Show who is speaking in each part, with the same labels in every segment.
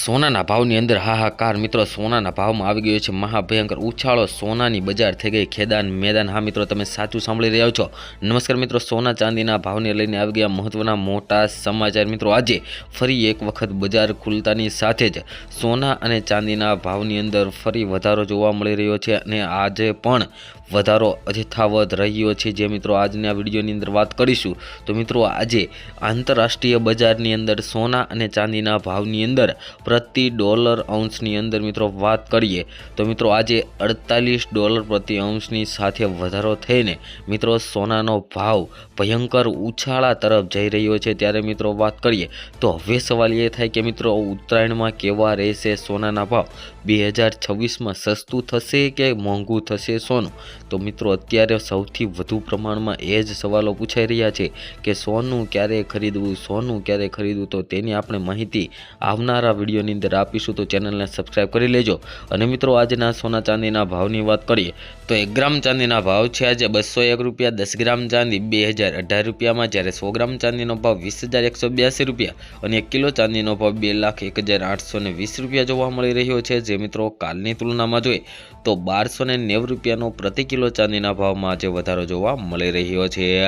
Speaker 1: સોનાના ભાવની અંદર હાહાકાર મિત્રો, સોનાના ભાવમાં આવી ગયો છે મહાભયંકર ઉછાળો, સોનાની બજાર થઈ ગઈ ખેદાન મેદાન। હા મિત્રો, તમે સાચું સાંભળી રહ્યા છો। નમસ્કાર મિત્રો, સોના ચાંદીના ભાવને લઈને આવી ગયા મહત્વના મોટા સમાચાર। મિત્રો, આજે ફરી એક વખત બજાર ખુલતાની સાથે જ સોના અને ચાંદીના ભાવની અંદર ફરી વધારો જોવા મળી રહ્યો છે અને આજે પણ વધારો યથાવત રહ્યો છે, જે મિત્રો આજના વિડીયોની અંદર વાત કરીશું। તો મિત્રો, આજે આંતરરાષ્ટ્રીય બજારની અંદર સોના અને ચાંદીના ભાવની અંદર પ્રતિ ડોલર અંશની અંદર મિત્રો વાત કરીએ તો મિત્રો આજે $48 પ્રતિ અંશની સાથે વધારો થઈને મિત્રો સોનાનો ભાવ ભયંકર ઉછાળા તરફ જઈ રહ્યો છે। ત્યારે મિત્રો વાત કરીએ તો હવે સવાલ એ થાય કે મિત્રો ઉત્તરાયણમાં કેવા રહેશે સોનાના ભાવ? 2026માં સસ્તું થશે કે મોંઘું થશે સોનું? તો મિત્રો અત્યારે સૌથી વધુ પ્રમાણમાં એ જ સવાલો પૂછાઈ રહ્યા છે કે સોનું ક્યારે ખરીદવું, સોનું ક્યારે ખરીદવું। તો તેની આપણે માહિતી આવનારા વિડીયોની અંદર આપીશું, તો ચેનલને સબસ્ક્રાઈબ કરી લેજો। અને મિત્રો આજના સોના ચાંદીના ભાવની વાત કરીએ તો 1 ગ્રામ ચાંદીના ભાવ છે આજે $201, 10 ગ્રામ ચાંદી $2018 જ્યારે 100 ગ્રામ ચાંદીનો ભાવ $20,182 અને 1 કિલો ચાંદીનો ભાવ $2,01,820 જોવા મળી રહ્યો છે। જે મિત્રો કાલની તુલનામાં જોઈએ તો $1290 પ્રતિ કિલો ચાંદીના ભાવમાં આજે વધારો જોવા મળી રહ્યો છે।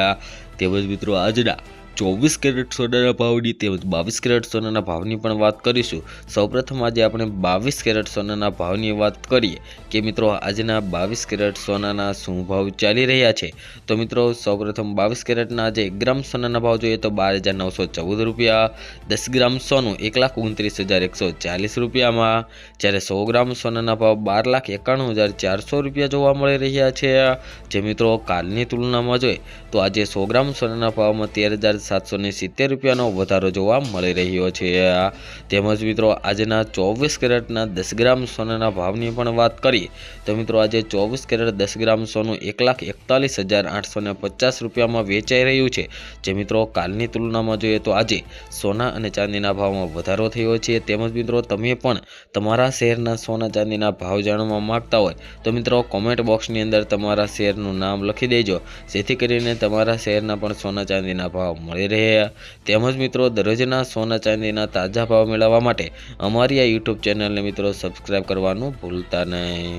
Speaker 1: તેમજ મિત્રો આજના 24 કેરેટ સોનાના ભાવની તેમજ 22 કેરેટ સોનાના ભાવની પણ વાત કરીશું। સૌપ્રથમ આજે આપણે 22 કેરેટ સોનાના ભાવની વાત કરીએ કે મિત્રો આજના 22 કેરેટ સોનાના શું ભાવ ચાલી રહ્યા છે। તો મિત્રો સૌપ્રથમ 22 કેરેટના આજે 1 ગ્રામ સોનાના ભાવ જોઈએ તો $12,914, 10 ગ્રામ સોનું $1,29,140 જ્યારે 100 ગ્રામ સોનાના ભાવ $12,91,400 જોવા મળી રહ્યા છે। જે મિત્રો કાલની તુલનામાં જોઈએ તો આજે 100 ગ્રામ સોનાના ભાવમાં $13,770નો વધારો જોવા મળી રહ્યો છે। તેમજ મિત્રો આજના 24 કેરેટના 10 ગ્રામ સોનાના ભાવની પણ વાત કરીએ તો મિત્રો આજે 24 કેરેટ 10 ગ્રામ સોનું $1,41,850માં વેચાઈ રહ્યું છે। જે મિત્રો કાલની તુલનામાં જોઈએ તો આજે સોના અને ચાંદીના ભાવમાં વધારો થયો છે। તેમજ મિત્રો તમે પણ તમારા શહેરના સોના ચાંદીના ભાવ જાણવા માંગતા હોય તો મિત્રો કોમેન્ટ બોક્સની અંદર તમારા શહેરનું નામ લખી દેજો, જેથી કરીને તમારા શહેરના પણ સોના ચાંદીના ભાવ મળી રહે। તેમજ મિત્રો દરરોજના સોના ચાંદીના તાજા ભાવ મેળવવા માટે અમારી આ યુટ્યુબ ચેનલને મિત્રો સબસ્ક્રાઈબ કરવાનું ભૂલતા નહીં।